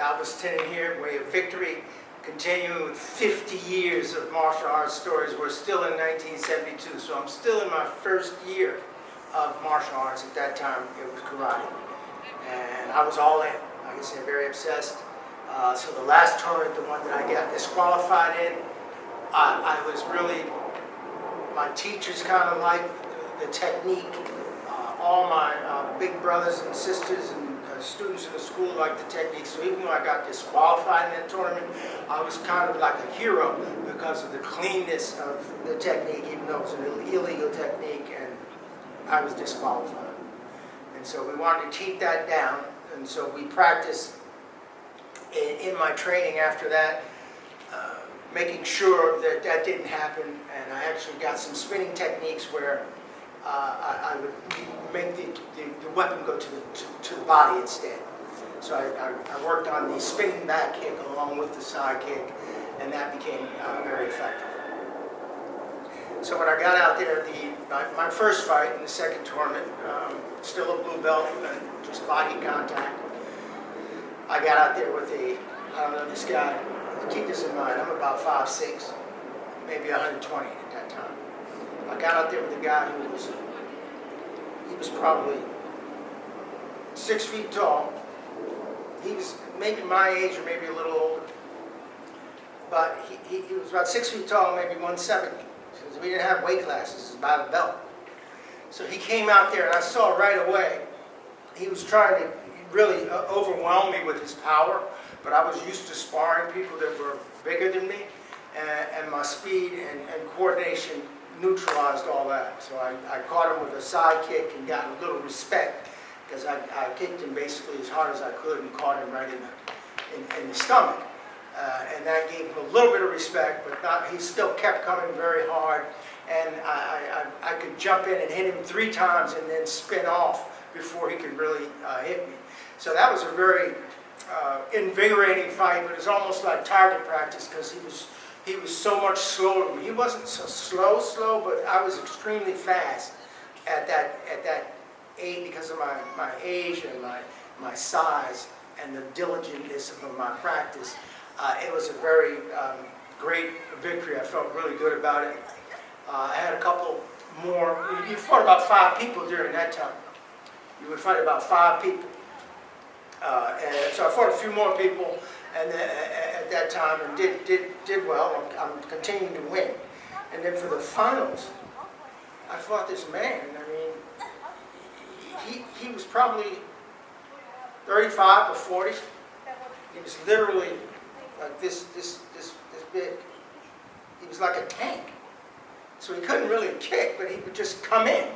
Galveston here, Way of Victory, continuing with 50 years of martial arts stories. We're still in 1972, so I'm still in my first year of martial arts. At that time, it was karate. And I was all in, like I said, very obsessed. So the last tournament, the one that I got disqualified in, I was really, my teachers kind of liked the technique. All my big brothers and sisters and students in the school liked the technique. So even though I got disqualified in that tournament, I was kind of like a hero because of the cleanness of the technique, even though it was an illegal technique, and I was disqualified. And so we wanted to keep that down, and so we practiced in my training after that, making sure that that didn't happen. And I actually got some spinning techniques where I would make the weapon go to the body instead. So I worked on the spinning back kick along with the side kick, and that became very effective. So when I got out there, my first fight in the second tournament, still a blue belt and just body contact, I got out there with I don't know, this guy, keep this in mind, I'm about 5'6", maybe 120 at that time. I got out there with a guy who was probably 6 feet tall. He was maybe my age or maybe a little older. But he was about 6 feet tall, maybe 170. So we didn't have weight classes, it was by the belt. So he came out there and I saw right away, he was trying to really overwhelm me with his power, but I was used to sparring people that were bigger than me, and my speed and coordination neutralized all that. So I caught him with a side kick and got a little respect because I kicked him basically as hard as I could and caught him right in the stomach. And that gave him a little bit of respect, but he still kept coming very hard. And I could jump in and hit him 3 times and then spin off before he could really hit me. So that was a very invigorating fight, but it was almost like target practice because he was so much slower than me. He wasn't so slow, but I was extremely fast at that age because of my age and my size and the diligentness of my practice. It was a very great victory. I felt really good about it. I had a couple more. You fought about 5 people during that time. You would fight about 5 people. And so I fought a few more people and at that time and did well. I'm continuing to win. And then for the finals, I fought this man. I mean, he was probably 35 or 40. He was literally like this big. He was like a tank. So he couldn't really kick, but he would just come in.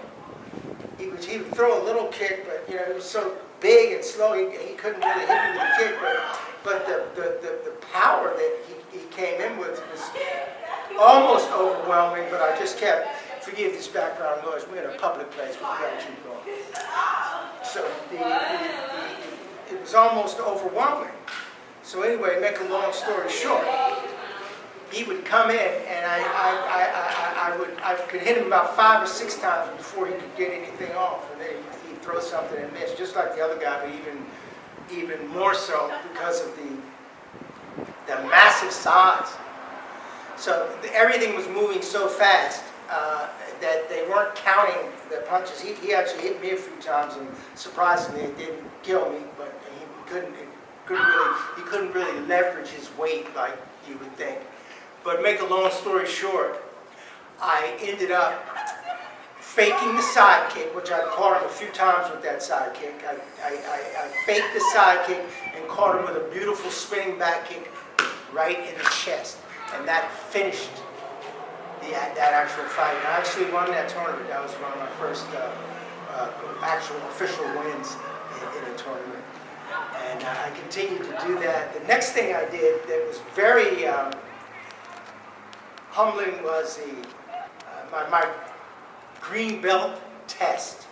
He would throw a little kick, but you know, he was so big and slow, he couldn't really hit me with a kick, but the power that he came in with was almost overwhelming, but I just kept, forgive this background noise, we're in a public place, but we gotta keep going. So it was almost overwhelming. So anyway, make a long story short, he would come in and I could hit him about 5 or 6 times before he could get anything off, and then he'd throw something and miss, just like the other guy, but even more so because of the massive size. So everything was moving so fast that they weren't counting the punches. He actually hit me a few times, and surprisingly, it didn't kill me, but he couldn't really leverage his weight like you would think. But make a long story short, I ended up faking the side kick, which I caught him a few times with that side kick. I faked the side kick and caught him with a beautiful spinning back kick right in the chest. And that finished that actual fight. And I actually won that tournament. That was one of my first actual official wins in a tournament. And I continued to do that. The next thing I did that was very humbling was my green belt test.